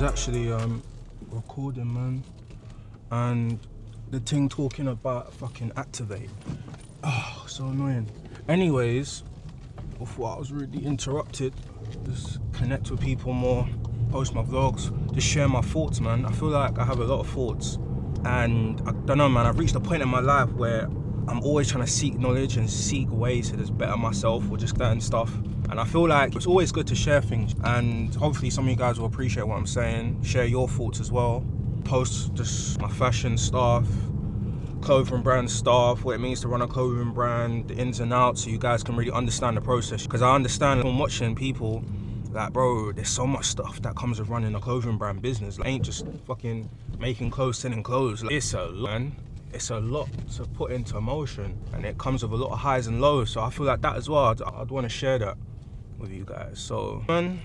was actually recording, man, and the thing talking about fucking activate. Oh, so annoying. Anyways, before I was really interrupted, just connect with people more, post my vlogs, just share my thoughts, man. I feel like I have a lot of thoughts, and I don't know, man, I've reached a point in my life where I'm always trying to seek knowledge and seek ways to just better myself or just learn stuff. And I feel like it's always good to share things, and hopefully some of you guys will appreciate what I'm saying. Share your thoughts as well. Post just my fashion stuff, clothing brand stuff, what it means to run a clothing brand, the ins and outs, so you guys can really understand the process. Because I understand from watching people, like, bro, there's so much stuff that comes with running a clothing brand business. Like, it ain't just fucking making clothes, selling clothes. Like, it's a lot, man. It's a lot to put into motion, and it comes with a lot of highs and lows. So I feel like that as well, I'd want to share that with you guys. So, man,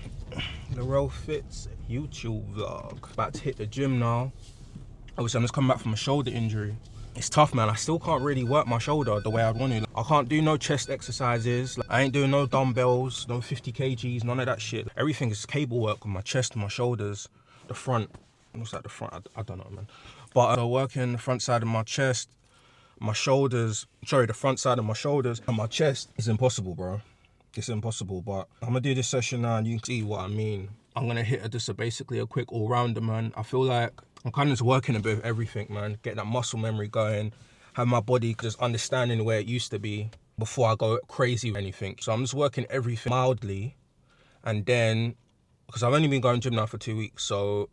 Lorrellfits YouTube vlog. About to hit the gym now. Obviously, I'm just coming back from a shoulder injury. It's tough, man. I still can't really work my shoulder the way I'd want to. Like, I can't do no chest exercises. Like, I ain't doing no dumbbells, no 50 kgs, none of that shit. Everything is cable work with my chest and my shoulders, the front. What's that, the front? I don't know, man. But I'm working the front side of my chest, my shoulders, sorry, the front side of my shoulders and my chest. It's impossible, bro. It's impossible, but I'm gonna do this session now and you can see what I mean. I'm gonna hit just basically a quick all-rounder, man. I feel like I'm kind of just working a bit of everything, man. Get that muscle memory going, have my body just understanding where it used to be before I go crazy with anything. So I'm just working everything mildly, and then, because I've only been going to gym now for 2 weeks, so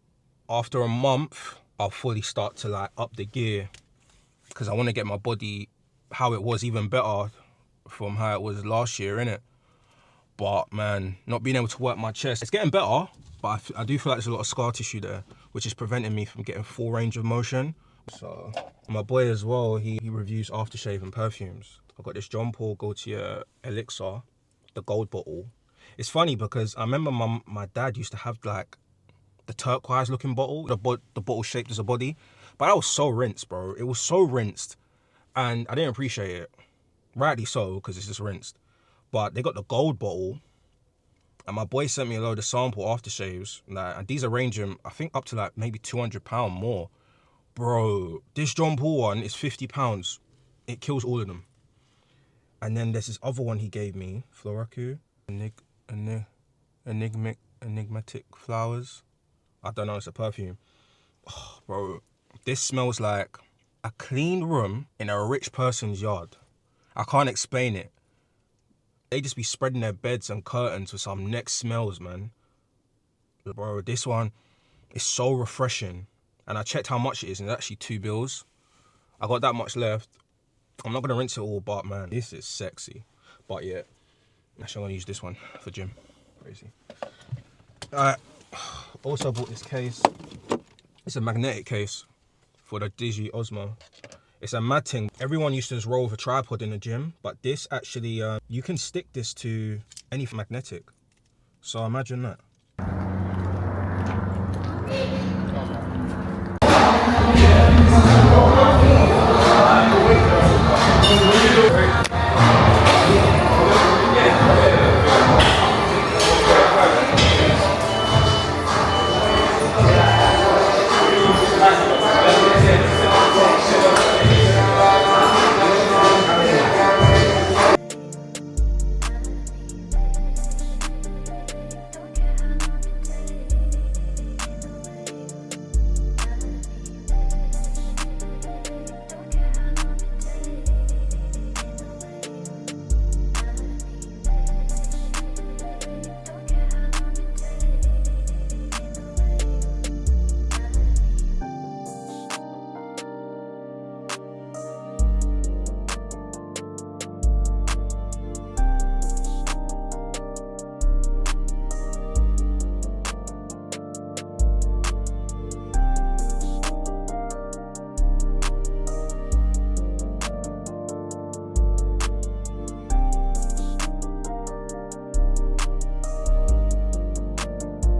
after a month, I'll fully start to like up the gear, because I want to get my body how it was, even better from how it was last year, innit? But man, not being able to work my chest, it's getting better, but I do feel like there's a lot of scar tissue there, which is preventing me from getting full range of motion. So my boy as well, he reviews aftershave and perfumes. I've got this John Paul Gaultier Elixir, the gold bottle. It's funny because I remember my dad used to have like the turquoise looking bottle, the bottle shaped as a body, but that was so rinsed, bro. It was so rinsed, and I didn't appreciate it. Rightly so, because it's just rinsed. But they got the gold bottle, and my boy sent me a load of sample aftershaves. Like, and these are ranging, I think, up to like maybe £200 more. Bro, this John Paul one is £50. It kills all of them. And then there's this other one he gave me, Floraku, enigmatic flowers. I don't know, it's a perfume. Oh, bro, this smells like a clean room in a rich person's yard. I can't explain it. They just be spreading their beds and curtains with some next smells, man. Bro, this one is so refreshing. And I checked how much it is, and it's actually £2. I got that much left. I'm not gonna rinse it all, but man, this is sexy. But yeah, actually I'm gonna use this one for gym. Crazy. Alright, also bought this case. It's a magnetic case for the Digi Osmo. It's a mad thing. Everyone used to just roll with a tripod in the gym, but this actually, you can stick this to anything magnetic. So imagine that.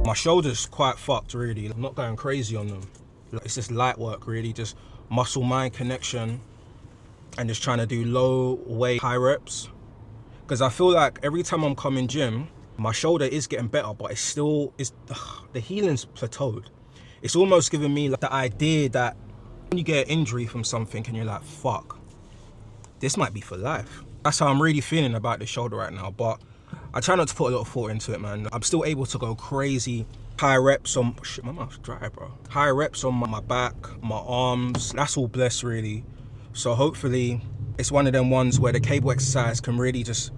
My shoulder's quite fucked, really. I'm not going crazy on them. It's just light work, really, just muscle-mind connection and just trying to do low weight, high reps. Because I feel like every time I'm coming gym, My shoulder is getting better, but it's still, the healing's plateaued. It's almost giving me like the idea that when you get an injury from something and you're like, fuck, this might be for life. That's how I'm really feeling about the shoulder right now, but I try not to put a lot of thought into it, man. I'm still able to go crazy. High reps on, shit, my mouth's dry, bro. High reps on my back, my arms, that's all blessed really. So hopefully it's one of them ones where the cable exercise can really just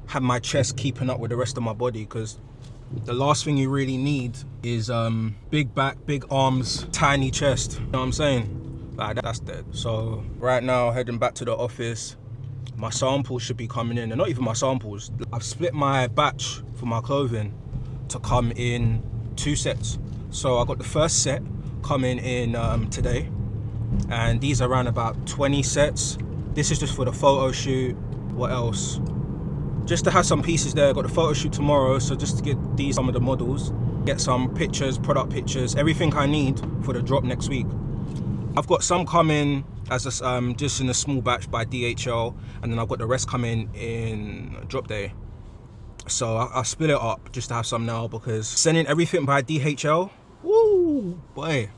have my chest keeping up with the rest of my body, because the last thing you really need is big back, big arms, tiny chest. You know what I'm saying? Like, that's dead. So right now, heading back to the office. My samples should be coming in, and not even my samples. I've split my batch for my clothing to come in 2 sets. So I got the first set coming in today, and these are around about 20 sets. This is just for the photo shoot. What else? Just to have some pieces there. I got the photo shoot tomorrow, so just to get some of the models, get some pictures, product pictures, everything I need for the drop next week. I've got some coming as a, just in a small batch by DHL, and then I've got the rest coming in drop day. So I'll split it up just to have some now, because sending everything by DHL, woo, boy,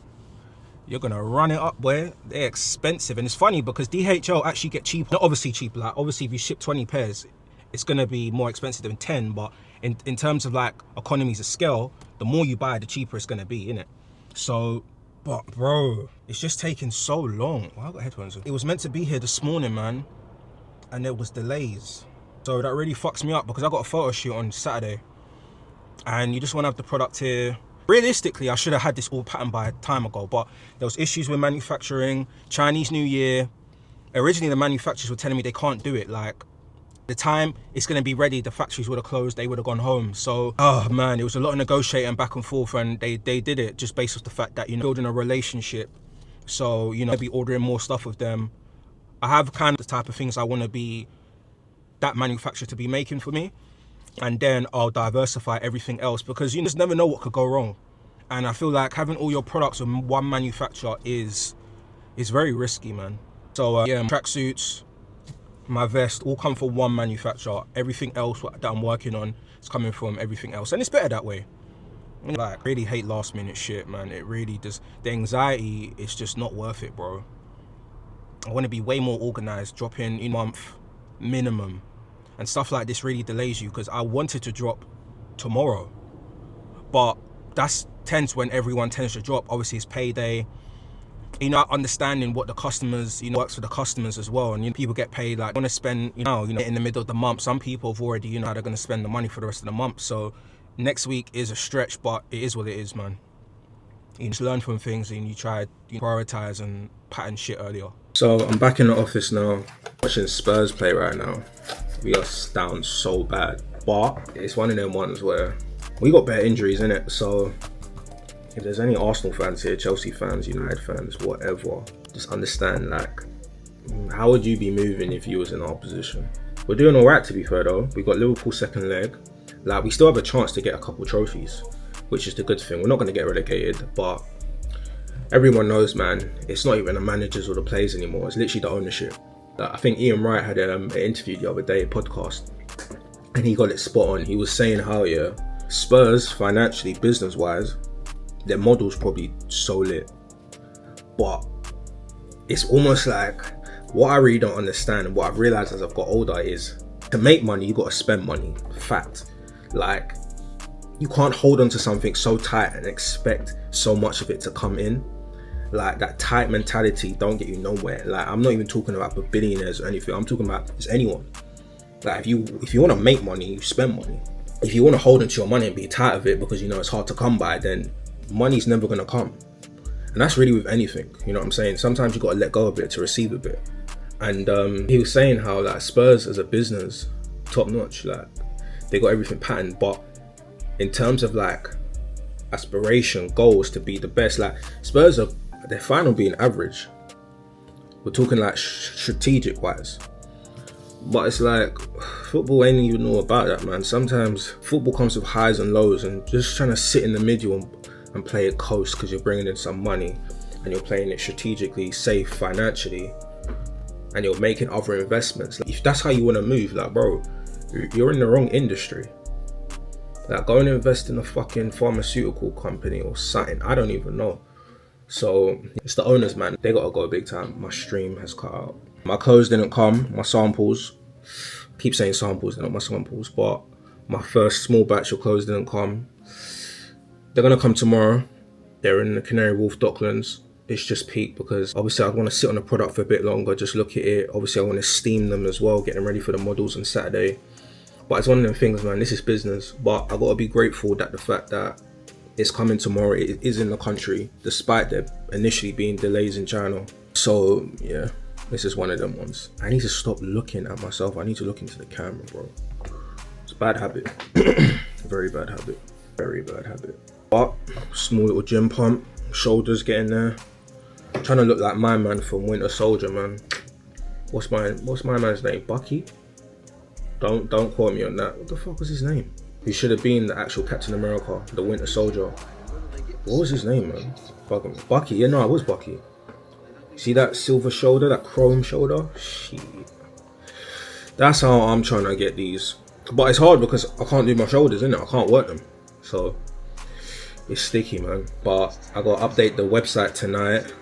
you're gonna run it up, boy. They're expensive, and it's funny because DHL actually get cheaper. Not obviously cheaper, like obviously if you ship 20 pairs, it's gonna be more expensive than 10, but in terms of like economies of scale, the more you buy, the cheaper it's gonna be, innit? So, but bro, it's just taking so long. Well, I got headphones on. It was meant to be here this morning, man, and there was delays. So that really fucks me up, because I got a photo shoot on Saturday, and you just wanna have the product here. Realistically, I should have had this all patterned by a time ago, but there was issues with manufacturing, Chinese New Year. Originally, the manufacturers were telling me they can't do it. Like, the time it's gonna be ready, the factories would have closed, they would have gone home. So, oh man, it was a lot of negotiating back and forth, and they did it just based off the fact that, you know, building a relationship. So, you know, I'll be ordering more stuff with them. I have kind of the type of things I wanna be that manufacturer to be making for me. And then I'll diversify everything else, because you just never know what could go wrong. And I feel like having all your products with one manufacturer is very risky, man. So yeah, tracksuits, my vest, all come from one manufacturer. Everything else that I'm working on is coming from everything else, and it's better that way. Like, really hate last minute shit, man. It really does. The anxiety is just not worth it, bro. I want to be way more organized, dropping in a month minimum. And stuff like this really delays you, because I wanted to drop tomorrow, but that's tense when everyone tends to drop. Obviously it's payday, you know, understanding what the customers, you know, works for the customers as well. And you know, people get paid, like, want to spend, you know, in the middle of the month. Some people have already, you know, they're going to spend the money for the rest of the month. So next week is a stretch, but it is what it is, man. You just learn from things, and you try to prioritize and pattern shit earlier. So I'm back in the office now, watching Spurs play right now. We are down so bad, but it's one of them ones where we got better injuries in it. So if there's any Arsenal fans here, Chelsea fans, United fans, whatever, just understand, like, how would you be moving if you was in our position? We're doing all right, to be fair though. We got Liverpool second leg. Like, we still have a chance to get a couple trophies, which is the good thing. We're not going to get relegated, but everyone knows, man, it's not even the managers or the players anymore. It's literally the ownership. I think Ian Wright had an interview the other day, a podcast, and he got it spot on. He was saying how, yeah, Spurs, financially, business-wise, their model's probably so lit. But it's almost like, what I really don't understand, and what I've realised as I've got older, is to make money, you got to spend money. Fact. Like, you can't hold on to something so tight and expect so much of it to come in. Like, that tight mentality don't get you nowhere. Like, I'm not even talking about the billionaires or anything. I'm talking about just anyone. Like, if you want to make money, you spend money. If you want to hold onto your money and be tight of it because you know it's hard to come by, then money's never going to come. And that's really with anything, you know what I'm saying? Sometimes you got to let go a bit to receive a bit. And he was saying how, like, Spurs as a business, top notch, like, they got everything patterned, but in terms of, like, aspiration, goals to be the best, like, Spurs they're fine on being average. We're talking like strategic wise, but it's like, football ain't even all about that, man. Sometimes football comes with highs and lows, and just trying to sit in the middle and play it coast because you're bringing in some money and you're playing it strategically, safe financially, and you're making other investments. Like, if that's how you want to move, like, bro, you're in the wrong industry. Like, go and invest in a fucking pharmaceutical company or something. I don't even know. So it's the owners, man. They gotta go big time. My stream has cut out. My clothes didn't come. My samples. I keep saying samples, they're not my samples, but my first small batch of clothes didn't come. They're gonna come tomorrow. They're in the Canary Wharf Docklands. It's just peak because obviously I want to sit on the product for a bit longer, just look at it. Obviously I want to steam them as well, get them ready for the models on Saturday. But it's one of them things, man, this is business. But I gotta be grateful that the fact that it's coming tomorrow, it is in the country, despite there initially being delays in China. So yeah, this is one of them ones. I need to stop looking at myself. I need to look into the camera, bro. It's a bad habit. Very bad habit. Very bad habit. But small little gym pump, shoulders getting there. I'm trying to look like my man from Winter Soldier, man. What's my man's name? Bucky? Don't quote me on that. What the fuck was his name? He should have been the actual Captain America, the Winter Soldier. What was his name, man? Fucking Bucky. Yeah, no, it was Bucky. See that silver shoulder, that chrome shoulder? Shit. That's how I'm trying to get these. But it's hard because I can't do my shoulders, innit? I can't work them. So it's sticky, man. But I gotta update the website tonight.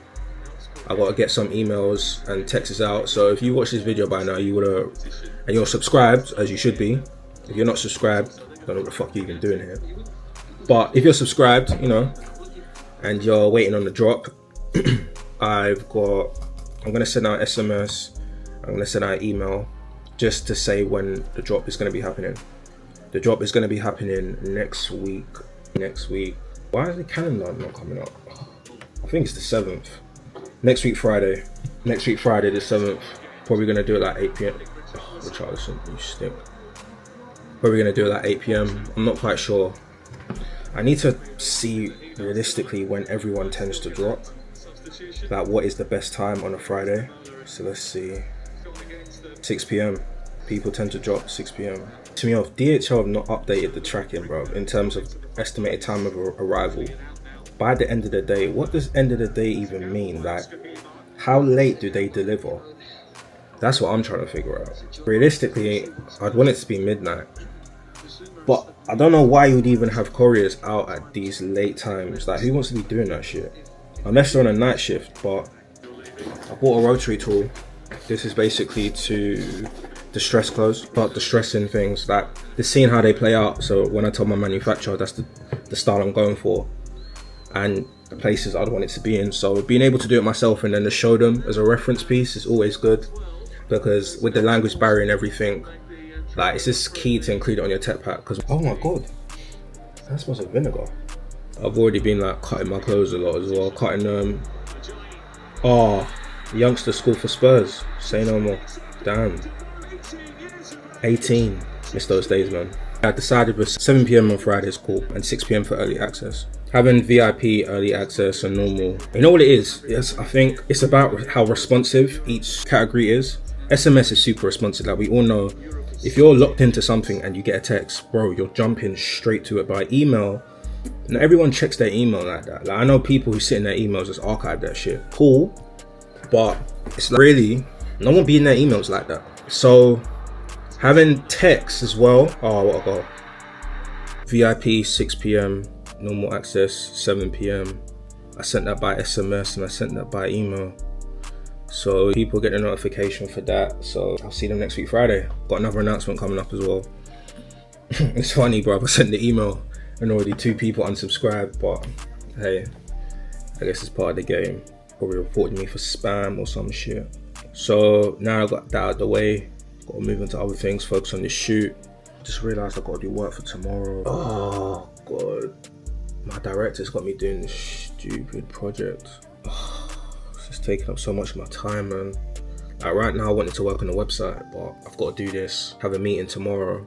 I gotta get some emails and texts out. So if you watch this video by now, you would've, and you're subscribed, as you should be. If you're not subscribed, I don't know what the fuck you're even doing here. But if you're subscribed, you know, and you're waiting on the drop, I'm gonna send out SMS, I'm gonna send out email just to say when the drop is gonna be happening. The drop is gonna be happening next week. Why is the calendar not coming up? I think it's the 7th. Next week Friday the 7th. Probably gonna do it like 8 p.m. Richardson, you stink. Probably gonna do it like 8 p.m. I'm not quite sure. I need to see realistically when everyone tends to drop. Like what is the best time on a Friday? So let's see. 6 p.m. People tend to drop 6 p.m. To me, DHL have not updated the tracking, bro, in terms of estimated time of arrival. By the end of the day, what does end of the day even mean? Like, how late do they deliver? That's what I'm trying to figure out. Realistically, I'd want it to be midnight. But I don't know why you would even have couriers out at these late times. Like, who wants to be doing that shit? Unless they're on a night shift. But I bought a rotary tool. This is basically to distress clothes, start distressing things, like just seeing how they play out. So when I tell my manufacturer that's the style I'm going for and the places I'd want it to be in. So being able to do it myself and then to show them as a reference piece is always good, because with the language barrier and everything, like it's just key to include it on your tech pack. Because oh my god, that smells like vinegar. I've already been like cutting my clothes a lot as well, cutting youngster school for Spurs, say no more. Damn. 18, miss those days, man. I decided with 7 p.m. on Friday is cool and 6 p.m. for early access. Having VIP, early access and normal, you know what it is? Yes, I think it's about how responsive each category is. SMS is super responsive. Like we all know, if you're locked into something and you get a text, bro, you're jumping straight to it. By email, not everyone checks their email like that. Like I know people who sit in their emails just archive that shit. Cool, but it's like really, no one be in their emails like that. So having text as well. Oh, what I got? VIP 6 p.m. normal access 7 p.m. I sent that by SMS and I sent that by email. So people get a notification for that. So I'll see them next week Friday. Got another announcement coming up as well. It's funny, bro. I sent the email and already 2 people unsubscribed, but hey, I guess it's part of the game. Probably reported me for spam or some shit. So now I got that out of the way. Got to move into other things, focus on this shoot. Just realised I got to do work for tomorrow. Oh god, my director's got me doing this stupid project. It's just taking up so much of my time, man. Like right now I wanted to work on the website, but I've got to do this, have a meeting tomorrow.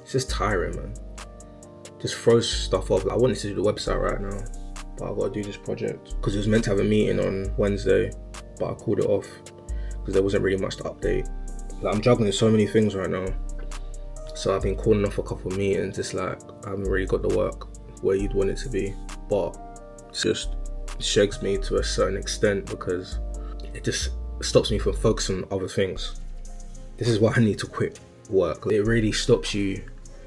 It's just tiring, man. Just throws stuff off. Like, I wanted to do the website right now, but I've got to do this project. Because it was meant to have a meeting on Wednesday, but I called it off because there wasn't really much to update. Like, I'm juggling so many things right now. So I've been calling off a couple of meetings. It's like, I haven't really got the work where you'd want it to be. But it just shags me to a certain extent because it just stops me from focusing on other things. This is why I need to quit work. It really stops you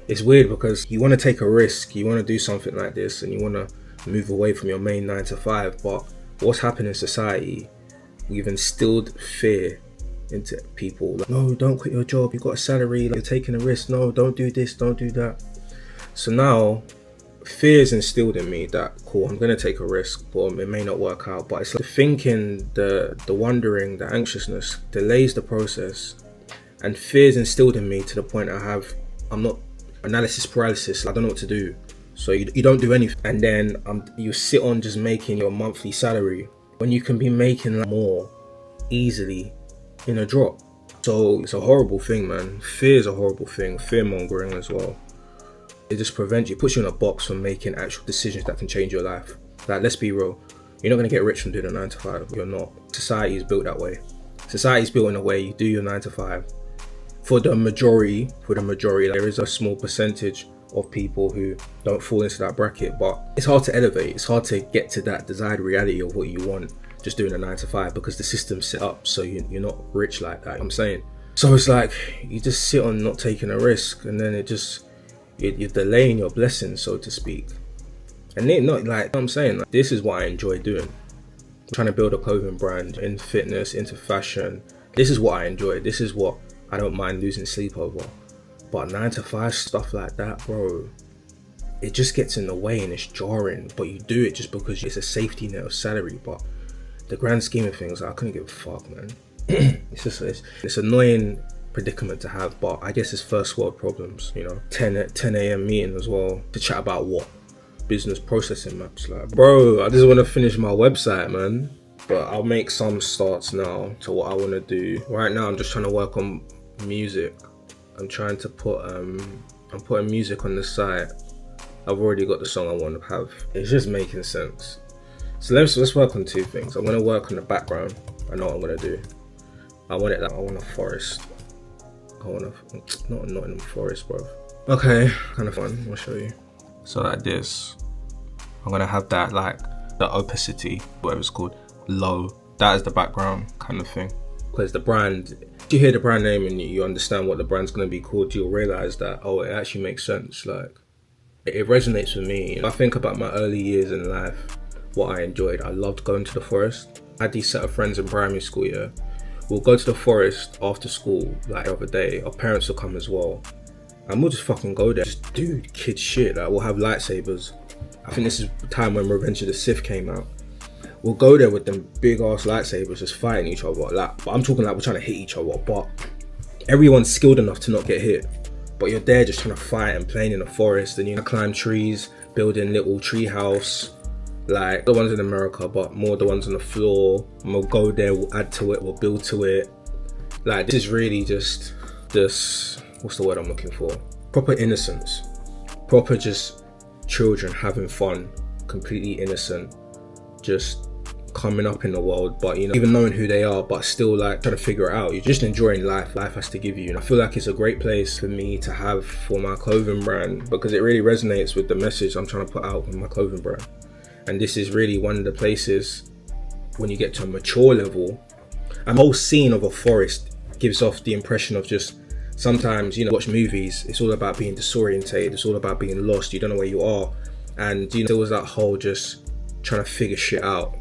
It's weird because you want to take a risk, you want to do something like this, and you want to move away from your main 9 to 5. But what's happened in society, we've instilled fear into people. Like, no, don't quit your job, you've got a salary, like, you're taking a risk. No, don't do this, don't do that. So now fear is instilled in me that, cool, I'm going to take a risk, but it may not work out. But it's like the thinking, the wondering, the anxiousness delays the process. And fear is instilled in me to the point I'm not analysis paralysis. I don't know what to do. So you don't do anything, and then you sit on just making your monthly salary when you can be making like more easily in a drop. So it's a horrible thing, man. Fear is a horrible thing. Fear mongering as well. It just prevents you, puts you in a box from making actual decisions that can change your life. Like, let's be real. You're not gonna get rich from doing a 9 to 5. You're not. Society is built that way. Society is built in a way you do your 9 to 5. For the majority, there is a small percentage of people who don't fall into that bracket, but it's hard to elevate. It's hard to get to that desired reality of what you want just doing a 9 to 5, because the system's set up so you're not rich like that. You know what I'm saying? So it's like you just sit on not taking a risk, and then you're delaying your blessings, so to speak. And it not like, you know what I'm saying, like, this is what I enjoy doing. I'm trying to build a clothing brand in fitness, into fashion. This is what I enjoy. This is what I don't mind losing sleep over. But 9 to 5 stuff like that, bro, it just gets in the way and it's jarring. But you do it just because it's a safety net of salary. But the grand scheme of things, I couldn't give a fuck, man. it's annoying predicament to have, but I guess it's first world problems, you know. 10 a.m. meeting as well to chat about what? Business processing maps. Like, bro, I just want to finish my website, man. But I'll make some starts now to what I want to do. Right now, I'm just trying to work on music. I'm trying to put I'm putting music on the site. I've already got the song I want to have. It's just making sense. So let's work on 2 things. I'm gonna work on the background. I know what I'm gonna do. I want a forest. Not in the forest, bro. Okay, kind of fun. I'll show you. So like this, I'm gonna have that, like the opacity, whatever it's called, low. That is the background kind of thing. Because the brand, if you hear the brand name and you understand what the brand's gonna be called, you'll realize that, oh, it actually makes sense. Like, it resonates with me. I think about my early years in life, what I enjoyed. I loved going to the forest. I had these set of friends in primary school, yeah. We'll go to the forest after school, like the other day. Our parents will come as well. And we'll just fucking go there. Just do kid shit. Like, we'll have lightsabers. I think this is the time when Revenge of the Sith came out. We'll go there with them big ass lightsabers just fighting each other. Like, but I'm talking like we're trying to hit each other, but everyone's skilled enough to not get hit. But you're there just trying to fight and playing in the forest, and you climb trees, building little tree house. Like the ones in America, but more the ones on the floor. And we'll go there, we'll add to it, we'll build to it. Like, this is really just this, what's the word I'm looking for? Proper innocence. Proper just children having fun, completely innocent, just coming up in the world, but you know, even knowing who they are, but still like trying to figure it out. You're just enjoying life has to give you. And I feel like it's a great place for me to have for my clothing brand, because it really resonates with the message I'm trying to put out with my clothing brand. And this is really one of the places when you get to a mature level, and the whole scene of a forest gives off the impression of just, sometimes, you know, watch movies, it's all about being disorientated, it's all about being lost, you don't know where you are. And you know, there was that whole just trying to figure shit out.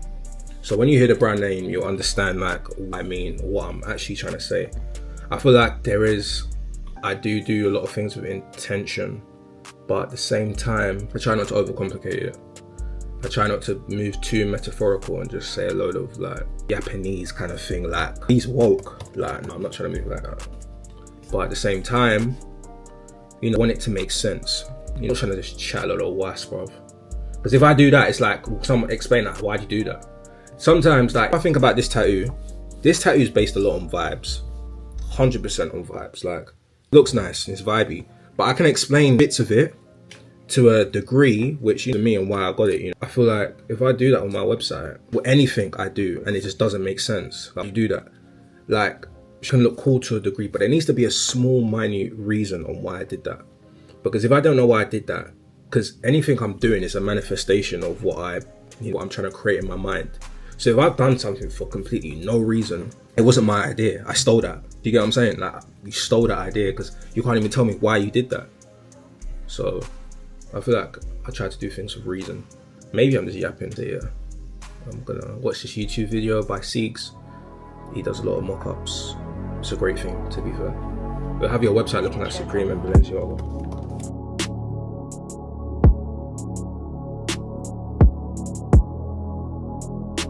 So when you hear the brand name, you'll understand like what I mean, what I'm actually trying to say. I feel like I do a lot of things with intention, but at the same time, I try not to overcomplicate it. I try not to move too metaphorical and just say a load of like Japanese kind of thing, like he's woke. Like, no, I'm not trying to move like that. But at the same time, you know, I want it to make sense. You're not trying to just chat a lot of wasp, bro. Because if I do that, it's like, someone explain that, why'd you do that? Sometimes, like, if I think about this tattoo is based a lot on vibes. 100% on vibes. Like, looks nice, it's vibey. But I can explain bits of it to a degree, which, you know, me and why I got it, you know. I feel like if I do that on my website, or anything I do, and it just doesn't make sense, like, you do that, like, it can look cool to a degree, but there needs to be a small, minute reason on why I did that. Because if I don't know why I did that, because anything I'm doing is a manifestation of what I'm trying to create in my mind. So if I've done something for completely no reason, it wasn't my idea. I stole that. Do you get what I'm saying? Like, you stole that idea because you can't even tell me why you did that. So I feel like I try to do things with reason. Maybe I'm just yapping here. I'm gonna watch this YouTube video by Siegs. He does a lot of mock-ups. It's a great thing, to be fair. But have your website looking like Supreme and Balenciaga.